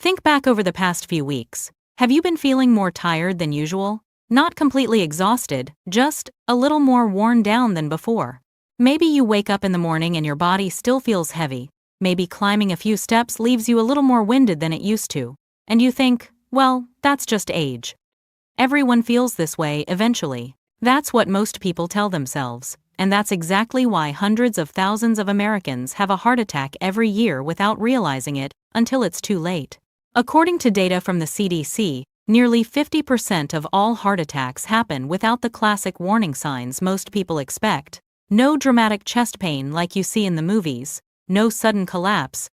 Think back over the past few weeks. Have you been feeling more tired than usual? Not completely exhausted, just a little more worn down than before. Maybe you wake up in the morning and your body still feels heavy. Maybe climbing a few steps leaves you a little more winded than it used to. And you think, well, that's just age. Everyone feels this way eventually. That's what most people tell themselves. And that's exactly why hundreds of thousands of Americans have a heart attack every year without realizing it until it's too late. According to data from the CDC, nearly 50% of all heart attacks happen without the classic warning signs most people expect. No dramatic chest pain like you see in the movies, no sudden collapse.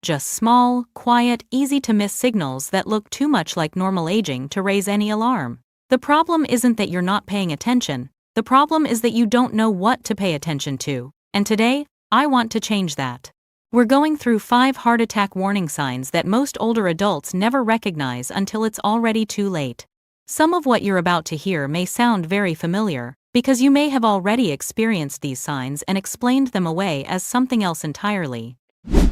Just small, quiet, easy-to-miss signals that look too much like normal aging to raise any alarm. The problem isn't that you're not paying attention. The problem is that you don't know what to pay attention to. And today, I want to change that. We're going through 5 heart attack warning signs that most older adults never recognize until it's already too late. Some of what you're about to hear may sound very familiar, because you may have already experienced these signs and explained them away as something else entirely.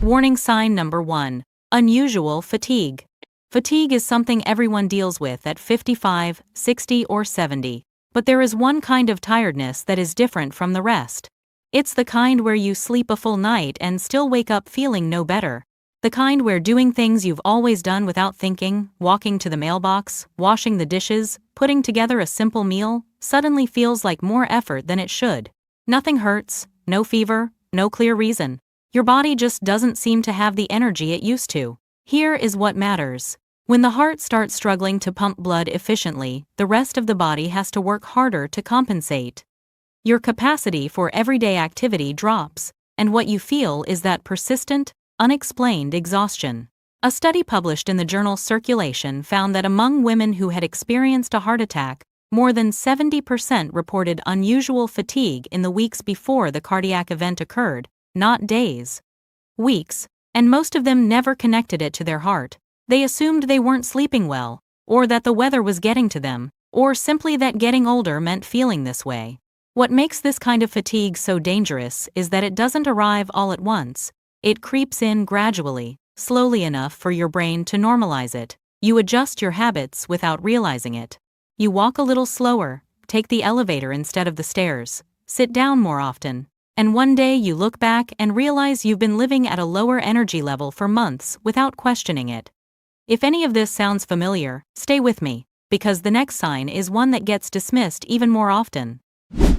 Warning sign number 1. Unusual fatigue. Fatigue is something everyone deals with at 55, 60, or 70. But there is one kind of tiredness that is different from the rest. It's the kind where you sleep a full night and still wake up feeling no better. The kind where doing things you've always done without thinking, walking to the mailbox, washing the dishes, putting together a simple meal, suddenly feels like more effort than it should. Nothing hurts, no fever, no clear reason. Your body just doesn't seem to have the energy it used to. Here is what matters. When the heart starts struggling to pump blood efficiently, the rest of the body has to work harder to compensate. Your capacity for everyday activity drops, and what you feel is that persistent, unexplained exhaustion. A study published in the journal Circulation found that among women who had experienced a heart attack, more than 70% reported unusual fatigue in the weeks before the cardiac event occurred, not days. Weeks, and most of them never connected it to their heart. They assumed they weren't sleeping well, or that the weather was getting to them, or simply that getting older meant feeling this way. What makes this kind of fatigue so dangerous is that it doesn't arrive all at once. It creeps in gradually, slowly enough for your brain to normalize it. You adjust your habits without realizing it. You walk a little slower, take the elevator instead of the stairs, sit down more often, and one day you look back and realize you've been living at a lower energy level for months without questioning it. If any of this sounds familiar, stay with me, because the next sign is one that gets dismissed even more often.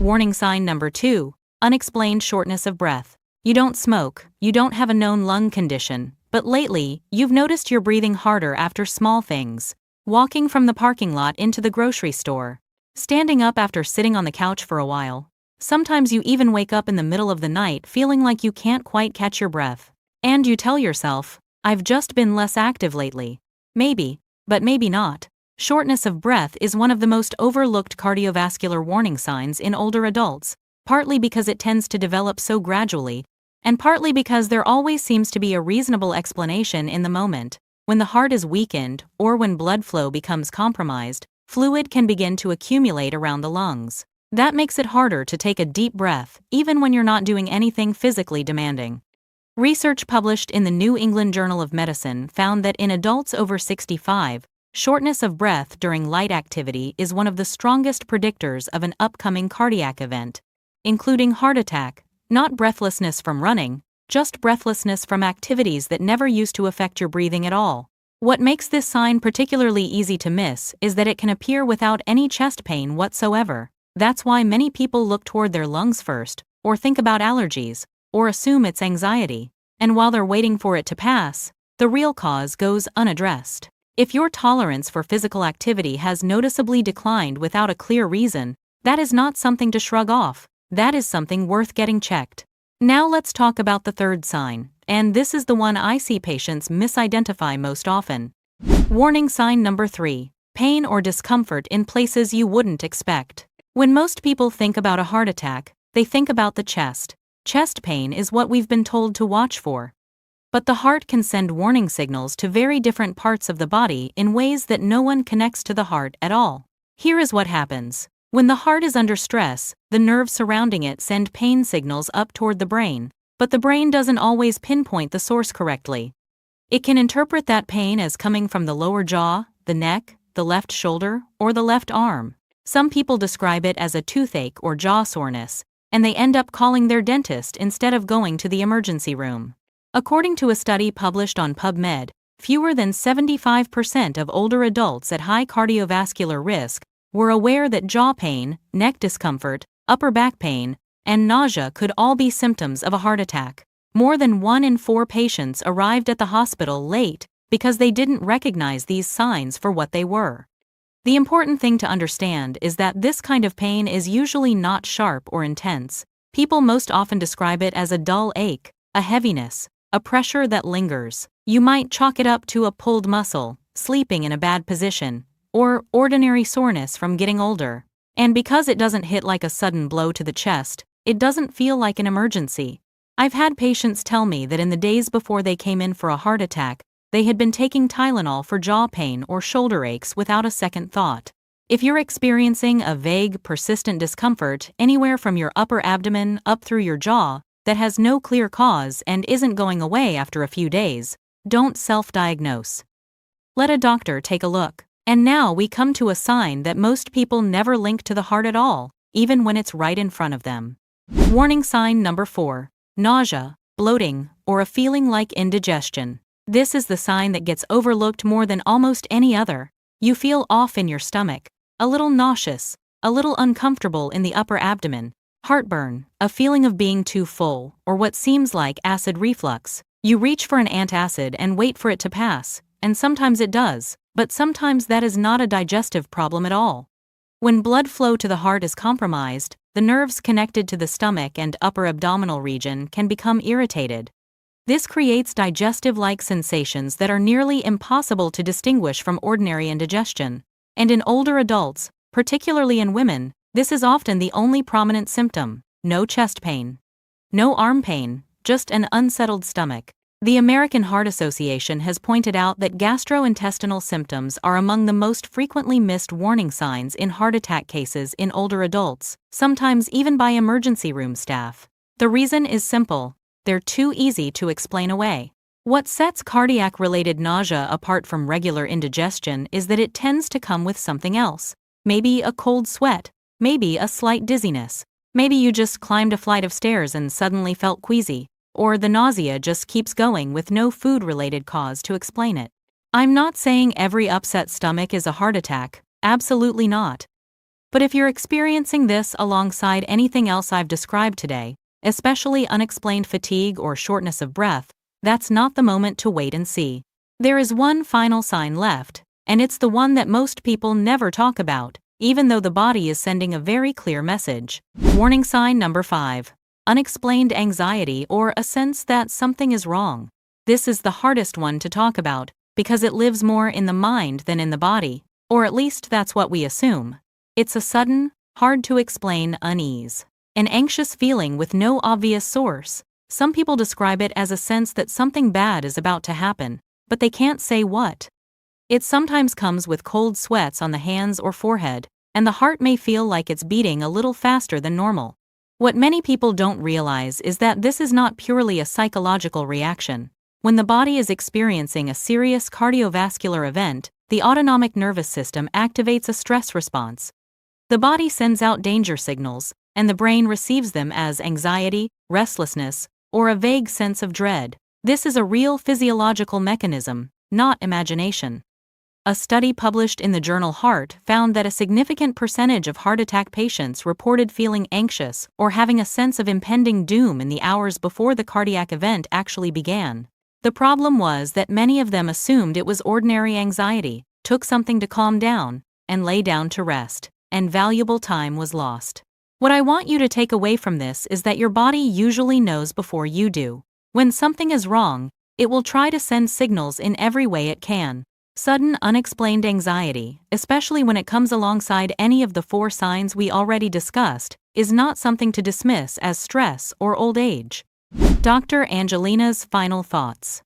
Warning sign number 2. Unexplained shortness of breath. You don't smoke, you don't have a known lung condition, but lately, you've noticed you're breathing harder after small things. Walking from the parking lot into the grocery store. Standing up after sitting on the couch for a while. Sometimes you even wake up in the middle of the night feeling like you can't quite catch your breath. And you tell yourself, I've just been less active lately. Maybe, but maybe not. Shortness of breath is one of the most overlooked cardiovascular warning signs in older adults, partly because it tends to develop so gradually, and partly because there always seems to be a reasonable explanation in the moment. When the heart is weakened, or when blood flow becomes compromised, fluid can begin to accumulate around the lungs. That makes it harder to take a deep breath, even when you're not doing anything physically demanding. Research published in the New England Journal of Medicine found that in adults over 65, shortness of breath during light activity is one of the strongest predictors of an upcoming cardiac event, including heart attack, not breathlessness from running, just breathlessness from activities that never used to affect your breathing at all. What makes this sign particularly easy to miss is that it can appear without any chest pain whatsoever. That's why many people look toward their lungs first, or think about allergies, or assume it's anxiety. And while they're waiting for it to pass, the real cause goes unaddressed. If your tolerance for physical activity has noticeably declined without a clear reason, that is not something to shrug off. That is something worth getting checked. Now let's talk about the third sign, and this is the one I see patients misidentify most often. Warning sign number 3. Pain or discomfort in places you wouldn't expect. When most people think about a heart attack, they think about the chest. Chest pain is what we've been told to watch for. But the heart can send warning signals to very different parts of the body in ways that no one connects to the heart at all. Here is what happens. When the heart is under stress, the nerves surrounding it send pain signals up toward the brain, but the brain doesn't always pinpoint the source correctly. It can interpret that pain as coming from the lower jaw, the neck, the left shoulder, or the left arm. Some people describe it as a toothache or jaw soreness, and they end up calling their dentist instead of going to the emergency room. According to a study published on PubMed, fewer than 75% of older adults at high cardiovascular risk were aware that jaw pain, neck discomfort, upper back pain, and nausea could all be symptoms of a heart attack. More than 1 in 4 patients arrived at the hospital late because they didn't recognize these signs for what they were. The important thing to understand is that this kind of pain is usually not sharp or intense. People most often describe it as a dull ache, a heaviness, a pressure that lingers. You might chalk it up to a pulled muscle, sleeping in a bad position, or ordinary soreness from getting older. And because it doesn't hit like a sudden blow to the chest, it doesn't feel like an emergency. I've had patients tell me that in the days before they came in for a heart attack, they had been taking Tylenol for jaw pain or shoulder aches without a second thought. If you're experiencing a vague, persistent discomfort anywhere from your upper abdomen up through your jaw that has no clear cause and isn't going away after a few days, don't self-diagnose. Let a doctor take a look. And now we come to a sign that most people never link to the heart at all, even when it's right in front of them. Warning sign number 4. Nausea, bloating, or a feeling like indigestion. This is the sign that gets overlooked more than almost any other. You feel off in your stomach, a little nauseous, a little uncomfortable in the upper abdomen, heartburn, a feeling of being too full, or what seems like acid reflux. You reach for an antacid and wait for it to pass, and sometimes it does, but sometimes that is not a digestive problem at all. When blood flow to the heart is compromised, the nerves connected to the stomach and upper abdominal region can become irritated. This creates digestive-like sensations that are nearly impossible to distinguish from ordinary indigestion. And in older adults, particularly in women, this is often the only prominent symptom. No chest pain, no arm pain, just an unsettled stomach. The American Heart Association has pointed out that gastrointestinal symptoms are among the most frequently missed warning signs in heart attack cases in older adults, sometimes even by emergency room staff. The reason is simple: they're too easy to explain away. What sets cardiac-related nausea apart from regular indigestion is that it tends to come with something else. Maybe a cold sweat, maybe a slight dizziness, maybe you just climbed a flight of stairs and suddenly felt queasy, or the nausea just keeps going with no food-related cause to explain it. I'm not saying every upset stomach is a heart attack, absolutely not. But if you're experiencing this alongside anything else I've described today, especially unexplained fatigue or shortness of breath, that's not the moment to wait and see. There is one final sign left, and it's the one that most people never talk about, even though the body is sending a very clear message. Warning sign number 5. Unexplained anxiety or a sense that something is wrong. This is the hardest one to talk about, because it lives more in the mind than in the body, or at least that's what we assume. It's a sudden, hard-to-explain unease. An anxious feeling with no obvious source. Some people describe it as a sense that something bad is about to happen, but they can't say what. It sometimes comes with cold sweats on the hands or forehead, and the heart may feel like it's beating a little faster than normal. What many people don't realize is that this is not purely a psychological reaction. When the body is experiencing a serious cardiovascular event, the autonomic nervous system activates a stress response. The body sends out danger signals, and the brain receives them as anxiety, restlessness, or a vague sense of dread. This is a real physiological mechanism, not imagination. A study published in the journal Heart found that a significant percentage of heart attack patients reported feeling anxious or having a sense of impending doom in the hours before the cardiac event actually began. The problem was that many of them assumed it was ordinary anxiety, took something to calm down, and lay down to rest, and valuable time was lost. What I want you to take away from this is that your body usually knows before you do. When something is wrong, it will try to send signals in every way it can. Sudden, unexplained anxiety, especially when it comes alongside any of the 4 signs we already discussed, is not something to dismiss as stress or old age. Dr. Angelina's final thoughts.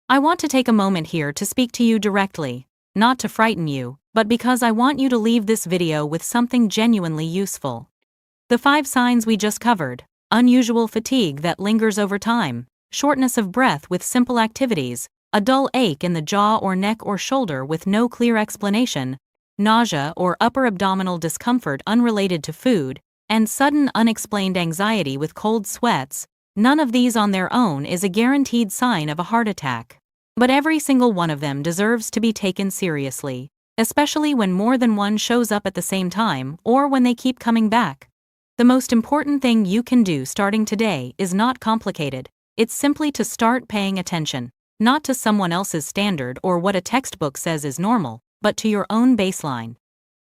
I want to take a moment here to speak to you directly, not to frighten you, but because I want you to leave this video with something genuinely useful. The 5 signs we just covered: unusual fatigue that lingers over time, shortness of breath with simple activities, a dull ache in the jaw or neck or shoulder with no clear explanation, nausea or upper abdominal discomfort unrelated to food, and sudden unexplained anxiety with cold sweats, none of these on their own is a guaranteed sign of a heart attack. But every single one of them deserves to be taken seriously, especially when more than one shows up at the same time or when they keep coming back. The most important thing you can do starting today is not complicated. It's simply to start paying attention, not to someone else's standard or what a textbook says is normal, but to your own baseline.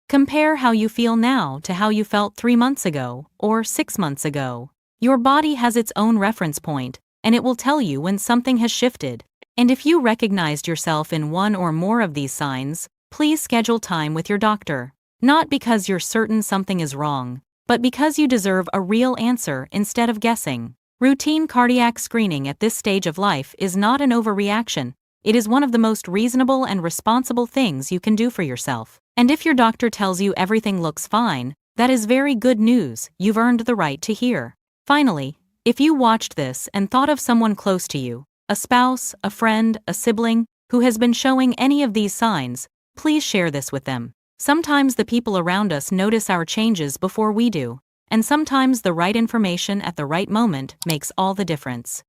Compare how you feel now to how you felt 3 months ago or 6 months ago. Your body has its own reference point, and it will tell you when something has shifted. And if you recognized yourself in one or more of these signs, please schedule time with your doctor. Not because you're certain something is wrong, but because you deserve a real answer instead of guessing. Routine cardiac screening at this stage of life is not an overreaction. It is one of the most reasonable and responsible things you can do for yourself. And if your doctor tells you everything looks fine, that is very good news. You've earned the right to hear. Finally, if you watched this and thought of someone close to you, a spouse, a friend, a sibling, who has been showing any of these signs, please share this with them. Sometimes the people around us notice our changes before we do, and sometimes the right information at the right moment makes all the difference.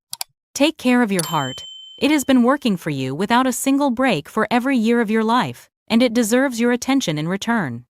Take care of your heart. It has been working for you without a single break for every year of your life, and it deserves your attention in return.